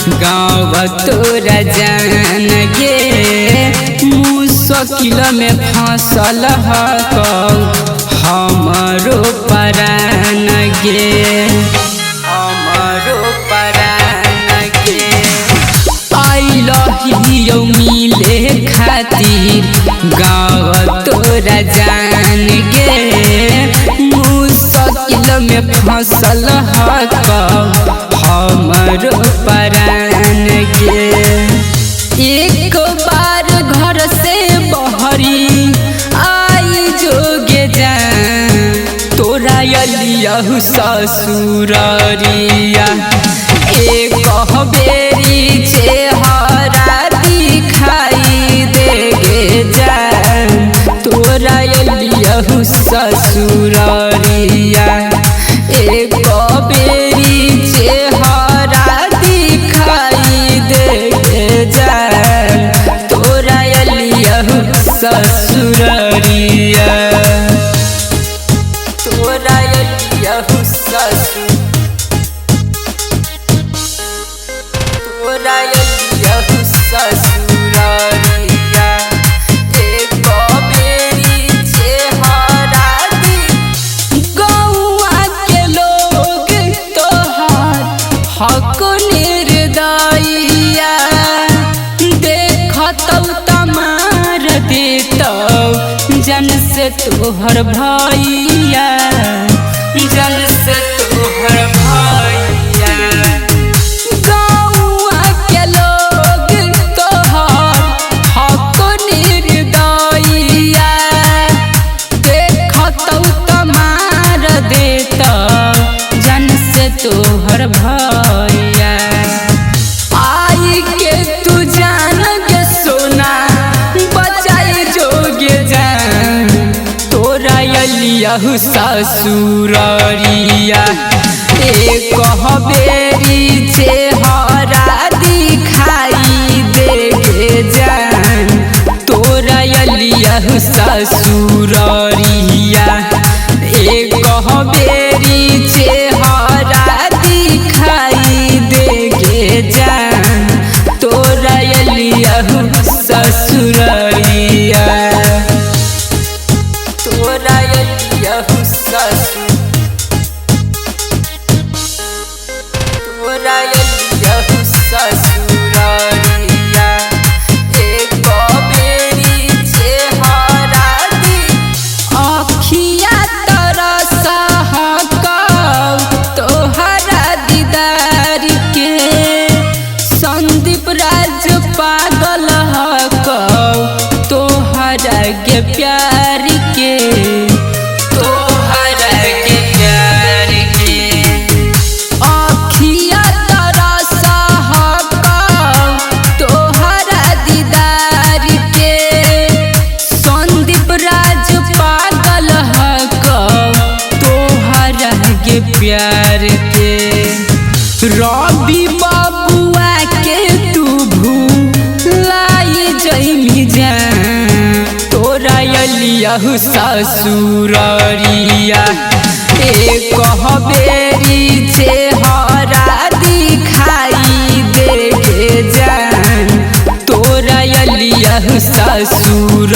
गाँव तोरा जान गे मुश्किल में फंसल हमारो परान गे हमारो परान गे आइल हियो मिले खातिर गाँव तोरा जान गे मुश्किल में फंसल हमारो परान गे एक बार घर से बहरी आई जोगे जान तोरा अलियहु ससुररिया एक बेरी चेहरा दिखाई देगे जान तोरा अलियहु ससुररिया एक बेरी चेहरा दिखाई देगे जान तोरा अलियहु ससुररिया तोरा अलियहु तोरा अलियहु ससुररिया एक बेरी चेहरा गौआ के लोग तोहार हक निर्दयिया देखतौ तमार देतौ जन से तोहर भैया जन से तोहर भैया गौआ के लोग तोहर हक निर्दयिया देखतौ तमार देतौ जन से तोहर भैया आई के तू जान के सोना बचाई जोगे जान तोरा अलियहु ससुररिया एक बेरी चेहरा दिखाई देगे जान तोरा अलियहु ससुररिया एक बेरी चेहरा दिखाई देगे जान तोरा अलियहु ससुररिया तोरा अलियहु तोरा अलियहु ससुररिया एक बेरी चेहरा अखिया तरस तोहरा दीदार के संदीप राज पागल तोहरा के प्यार के तोहरा के प्यार के अखिया तरस तोहरा दीदार के संदीप राज पागल तोहरा के प्यार के रवि बबुआ के तू भूलाई जइमी जान तोरा अलियहु ससुररिया एक बेरी चेहरा दिखाई देगे जान तोरा अलियहु ससुर